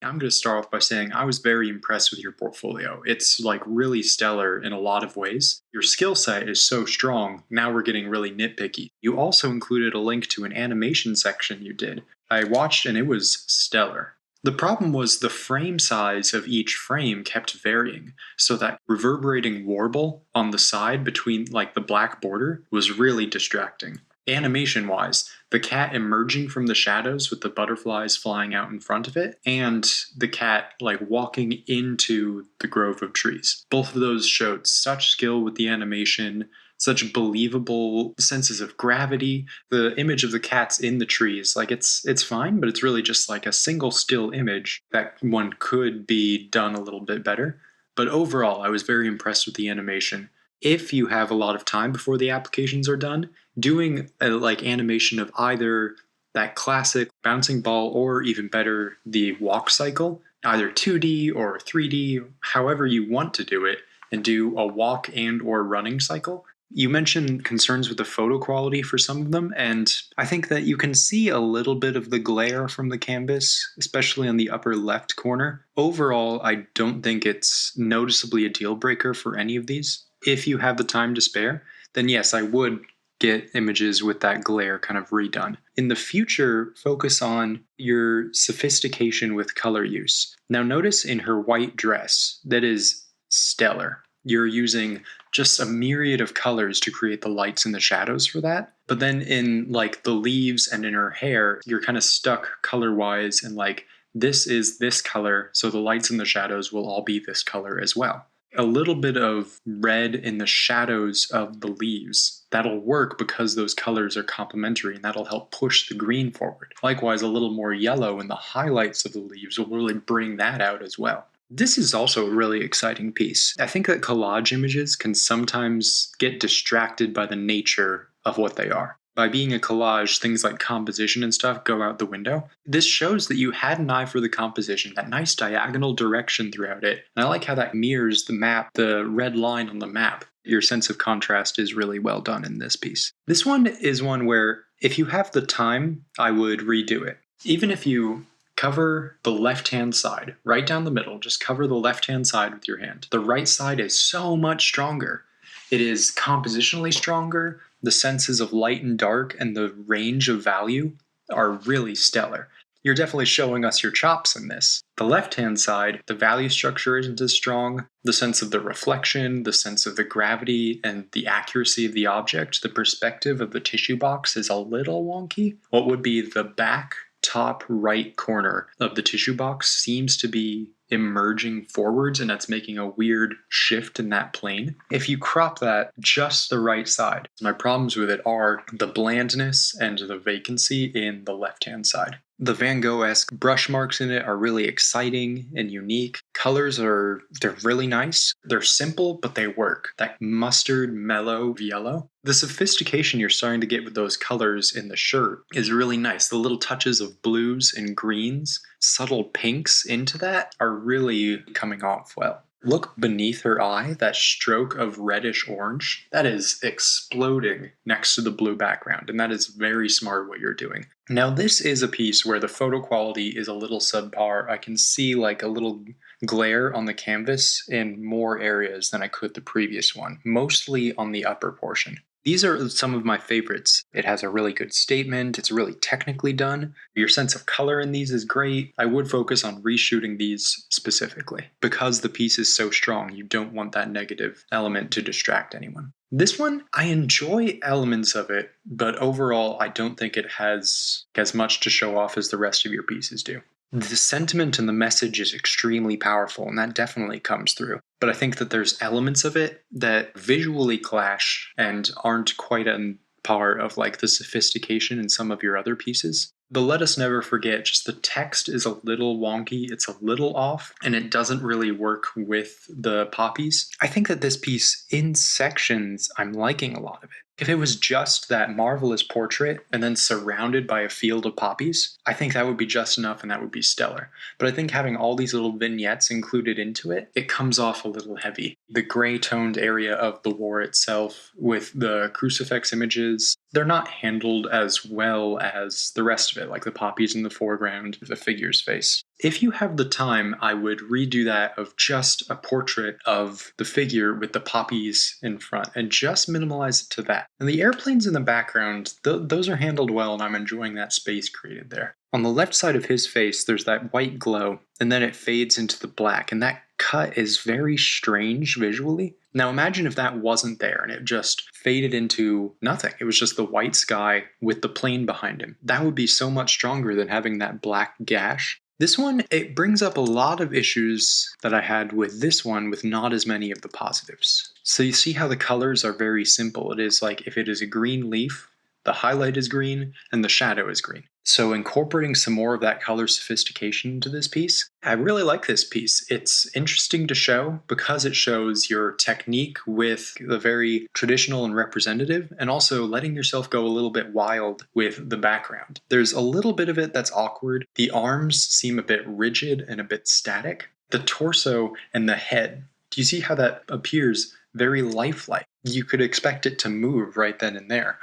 I'm going to start off by saying I was very impressed with your portfolio. It's like really stellar in a lot of ways. Your skill set is so strong, now we're getting really nitpicky. You also included a link to an animation section you did. I watched and it was stellar. The problem was the frame size of each frame kept varying, so that reverberating warble on the side between like the black border was really distracting. Animation-wise, the cat emerging from the shadows with the butterflies flying out in front of it, and the cat like walking into the grove of trees. Both of those showed such skill with the animation, such believable senses of gravity. The image of the cat's in the trees, like it's fine, but it's really just like a single still image that one could be done a little bit better. But overall, I was very impressed with the animation. If you have a lot of time before the applications are done, doing a like animation of either that classic bouncing ball or even better, the walk cycle, either 2D or 3D, however you want to do it, and do a walk and or running cycle. You mentioned concerns with the photo quality for some of them, and I think that you can see a little bit of the glare from the canvas, especially on the upper left corner. Overall, I don't think it's noticeably a deal breaker for any of these. If you have the time to spare, then yes, I would get images with that glare kind of redone. In the future, focus on your sophistication with color use. Now notice in her white dress, that is stellar. You're using just a myriad of colors to create the lights and the shadows for that. But then in like the leaves and in her hair, you're kind of stuck color-wise and like this is this color, so the lights and the shadows will all be this color as well. A little bit of red in the shadows of the leaves. That'll work because those colors are complementary and that'll help push the green forward. Likewise, a little more yellow in the highlights of the leaves will really bring that out as well. This is also a really exciting piece. I think that collage images can sometimes get distracted by the nature of what they are. By being a collage, things like composition and stuff go out the window. This shows that you had an eye for the composition, that nice diagonal direction throughout it. And I like how that mirrors the map, the red line on the map. Your sense of contrast is really well done in this piece. This one is one where if you have the time, I would redo it. Even if you cover the left-hand side, right down the middle, just cover the left-hand side with your hand. The right side is so much stronger. It is compositionally stronger. The senses of light and dark and the range of value are really stellar. You're definitely showing us your chops in this. The left-hand side, the value structure isn't as strong. The sense of the reflection, the sense of the gravity and the accuracy of the object, the perspective of the tissue box is a little wonky. What would be the back top right corner of the tissue box seems to be emerging forwards, and that's making a weird shift in that plane. If you crop that just the right side, my problems with it are the blandness and the vacancy in the left-hand side. The Van Gogh-esque brush marks in it are really exciting and unique. Colors they're really nice. They're simple, but they work. That mustard, mellow yellow. The sophistication you're starting to get with those colors in the shirt is really nice. The little touches of blues and greens, subtle pinks into that are really coming off well. Look beneath her eye, that stroke of reddish orange. That is exploding next to the blue background, and that is very smart what you're doing. Now this is a piece where the photo quality is a little subpar. I can see like a little glare on the canvas in more areas than I could the previous one, mostly on the upper portion. These are some of my favorites. It has a really good statement. It's really technically done. Your sense of color in these is great. I would focus on reshooting these specifically. Because the piece is so strong, you don't want that negative element to distract anyone. This one, I enjoy elements of it, but overall, I don't think it has as much to show off as the rest of your pieces do. The sentiment and the message is extremely powerful, and that definitely comes through. But I think that there's elements of it that visually clash and aren't quite on par of like the sophistication in some of your other pieces. But let us never forget, just the text is a little wonky, it's a little off, and it doesn't really work with the poppies. I think that this piece, in sections, I'm liking a lot of it. If it was just that marvelous portrait and then surrounded by a field of poppies, I think that would be just enough and that would be stellar. But I think having all these little vignettes included into it, it comes off a little heavy. The gray toned area of the war itself with the crucifix images, they're not handled as well as the rest of it, like the poppies in the foreground, the figure's face. If you have the time, I would redo that of just a portrait of the figure with the poppies in front and just minimalize it to that. And the airplanes in the background, those are handled well, and I'm enjoying that space created there. On the left side of his face, there's that white glow, and then it fades into the black, and that cut is very strange visually. Now imagine if that wasn't there and it just faded into nothing. It was just the white sky with the plane behind him. That would be so much stronger than having that black gash. This one, it brings up a lot of issues that I had with this one with not as many of the positives. So you see how the colors are very simple. It is like if it is a green leaf, the highlight is green and the shadow is green. So incorporating some more of that color sophistication into this piece, I really like this piece. It's interesting to show because it shows your technique with the very traditional and representative, and also letting yourself go a little bit wild with the background. There's a little bit of it that's awkward. The arms seem a bit rigid and a bit static. The torso and the head, do you see how that appears very lifelike? You could expect it to move right then and there.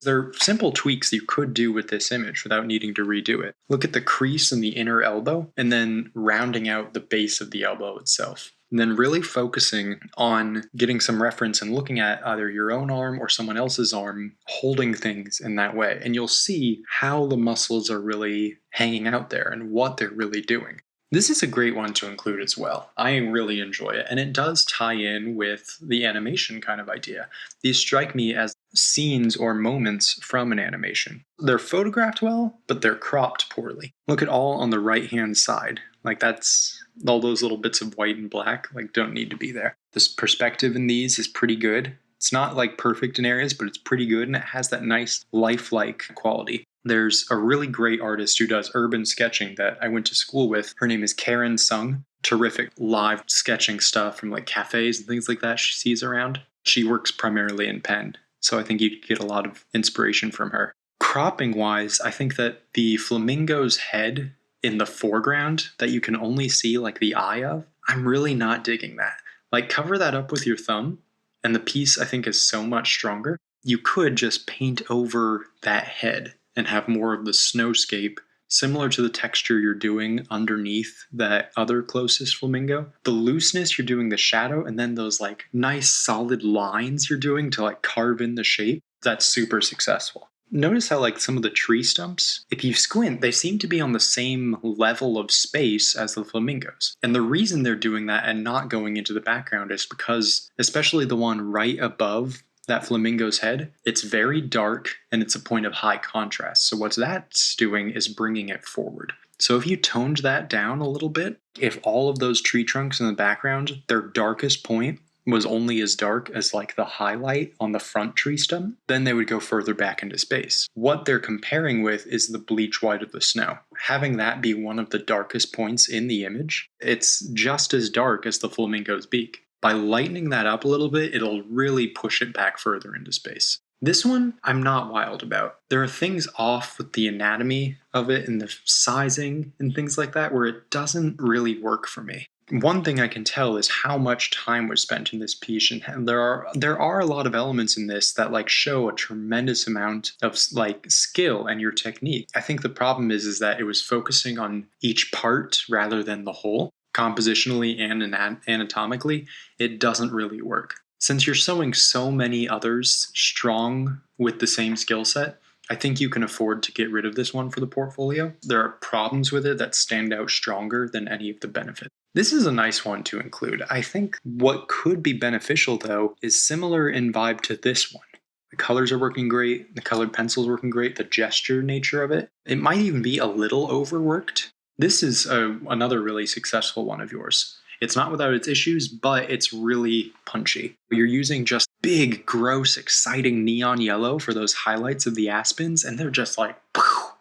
There are simple tweaks you could do with this image without needing to redo it. Look at the crease in the inner elbow and then rounding out the base of the elbow itself. And then really focusing on getting some reference and looking at either your own arm or someone else's arm holding things in that way. And you'll see how the muscles are really hanging out there and what they're really doing. This is a great one to include as well. I really enjoy it, and it does tie in with the animation kind of idea. These strike me as scenes or moments from an animation. They're photographed well, but they're cropped poorly. Look at all on the right-hand side. Like that's all those little bits of white and black, like don't need to be there. This perspective in these is pretty good. It's not like perfect in areas, but it's pretty good, and it has that nice lifelike quality. There's a really great artist who does urban sketching that I went to school with. Her name is Karen Sung. Terrific live sketching stuff from like cafes and things like that she sees around. She works primarily in pen, so I think you'd get a lot of inspiration from her. Cropping wise, I think that the flamingo's head in the foreground that you can only see like the eye of, I'm really not digging that. Like cover that up with your thumb and the piece I think is so much stronger. You could just paint over that head and have more of the snowscape, similar to the texture you're doing underneath that other closest flamingo. The looseness, you're doing the shadow, and then those like nice solid lines you're doing to like carve in the shape, that's super successful. Notice how like some of the tree stumps, if you squint, they seem to be on the same level of space as the flamingos. And the reason they're doing that and not going into the background is because, especially the one right above that flamingo's head, it's very dark and it's a point of high contrast. So what that's doing is bringing it forward. So if you toned that down a little bit, if all of those tree trunks in the background, their darkest point was only as dark as like the highlight on the front tree stump, then they would go further back into space. What they're comparing with is the bleach white of the snow. Having that be one of the darkest points in the image, it's just as dark as the flamingo's beak. By lightening that up a little bit, it'll really push it back further into space. This one, I'm not wild about. There are things off with the anatomy of it and the sizing and things like that where it doesn't really work for me. One thing I can tell is how much time was spent in this piece, and there are a lot of elements in this that like show a tremendous amount of like skill and your technique. I think the problem is that it was focusing on each part rather than the whole. Compositionally and anatomically, it doesn't really work. Since you're showing so many others strong with the same skill set, I think you can afford to get rid of this one for the portfolio. There are problems with it that stand out stronger than any of the benefits. This is a nice one to include. I think what could be beneficial, though, is similar in vibe to this one. The colors are working great, the colored pencil's working great, the gesture nature of it. It might even be a little overworked. This is another really successful one of yours. It's not without its issues, but it's really punchy. You're using just big, gross, exciting neon yellow for those highlights of the aspens, and they're just like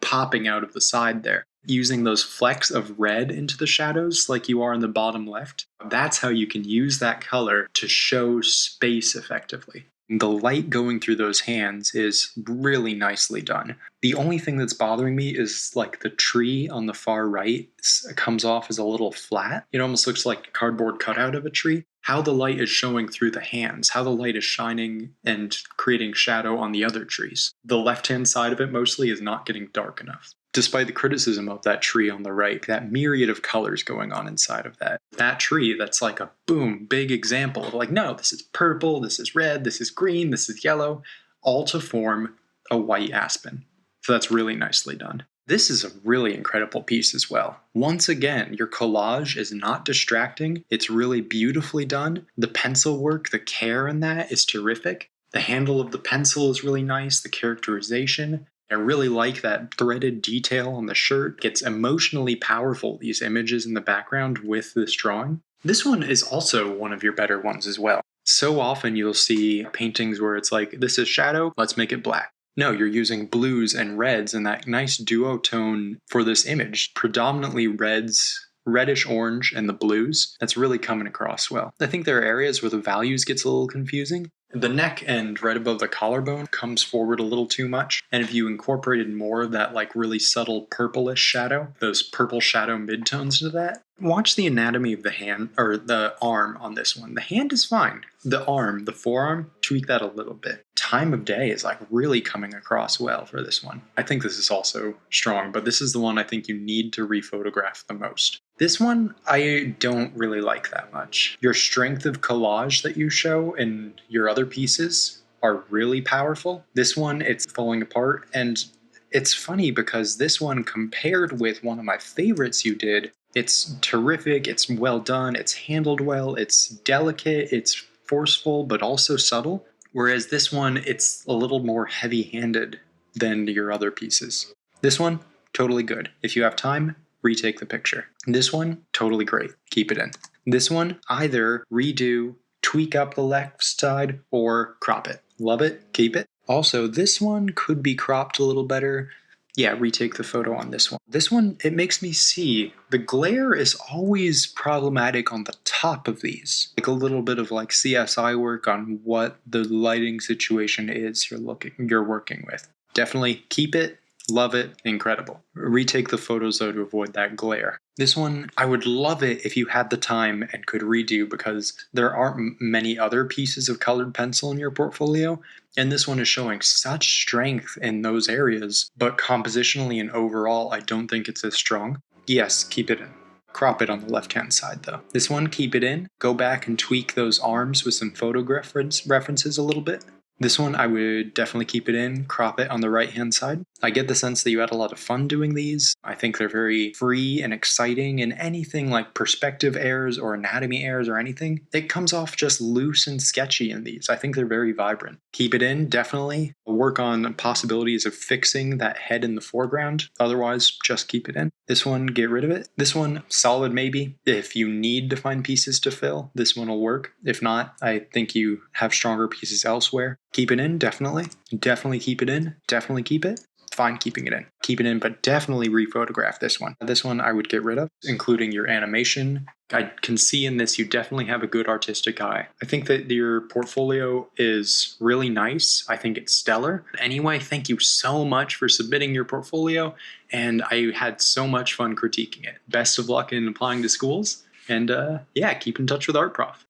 popping out of the side there. Using those flecks of red into the shadows like you are in the bottom left, that's how you can use that color to show space effectively. The light going through those hands is really nicely done. The only thing that's bothering me is like the tree on the far right comes off as a little flat. It almost looks like a cardboard cutout of a tree. How the light is showing through the hands, how the light is shining and creating shadow on the other trees. The left-hand side of it mostly is not getting dark enough. Despite the criticism of that tree on the right, that myriad of colors going on inside of that. That tree, that's like a boom, big example of like, no, this is purple, this is red, this is green, this is yellow, all to form a white aspen. So that's really nicely done. This is a really incredible piece as well. Once again, your collage is not distracting. It's really beautifully done. The pencil work, the care in that is terrific. The handle of the pencil is really nice. The characterization. I really like that threaded detail on the shirt. It's emotionally powerful, these images in the background with this drawing. This one is also one of your better ones as well. So often you'll see paintings where it's like, this is shadow, let's make it black. No, you're using blues and reds and that nice duotone for this image. Predominantly reds, reddish orange, and the blues. That's really coming across well. I think there are areas where the values gets a little confusing. The neck end right above the collarbone comes forward a little too much. And if you incorporated more of that like really subtle purplish shadow, those purple shadow midtones to that, watch the anatomy of the hand or the arm on this one. The hand is fine. The arm, the forearm, tweak that a little bit. Time of day is like really coming across well for this one. I think this is also strong, but this is the one I think you need to rephotograph the most. This one, I don't really like that much. Your strength of collage that you show in your other pieces are really powerful. This one, it's falling apart, and it's funny because this one compared with one of my favorites you did, it's terrific, it's well done, it's handled well, it's delicate, it's forceful, but also subtle. Whereas this one, it's a little more heavy-handed than your other pieces. This one, totally good. If you have time, retake the picture. This one, totally great. Keep it in. This one, either redo, tweak up the left side, or crop it. Love it, keep it. Also, this one could be cropped a little better. Yeah, retake the photo on this one. This one, it makes me see the glare is always problematic on the top of these. Like a little bit of like CSI work on what the lighting situation is you're working with. Definitely keep it. Love it. Incredible. Retake the photos though to avoid that glare. This one, I would love it if you had the time and could redo because there aren't many other pieces of colored pencil in your portfolio. And this one is showing such strength in those areas, but compositionally and overall, I don't think it's as strong. Yes, keep it in. Crop it on the left-hand side though. This one, keep it in. Go back and tweak those arms with some photo references a little bit. This one, I would definitely keep it in, crop it on the right-hand side. I get the sense that you had a lot of fun doing these. I think they're very free and exciting, and anything like perspective errors or anatomy errors or anything, it comes off just loose and sketchy in these. I think they're very vibrant. Keep it in, definitely. Work on possibilities of fixing that head in the foreground. Otherwise, just keep it in. This one, get rid of it. This one, solid maybe. If you need to find pieces to fill, this one will work. If not, I think you have stronger pieces elsewhere. Keep it in, definitely. Definitely keep it in. Definitely keep it. Fine keeping it in. Keep it in, but definitely rephotograph this one. This one I would get rid of, including your animation. I can see in this you definitely have a good artistic eye. I think that your portfolio is really nice. I think it's stellar. Anyway, thank you so much for submitting your portfolio, and I had so much fun critiquing it. Best of luck in applying to schools, and yeah, keep in touch with Art Prof.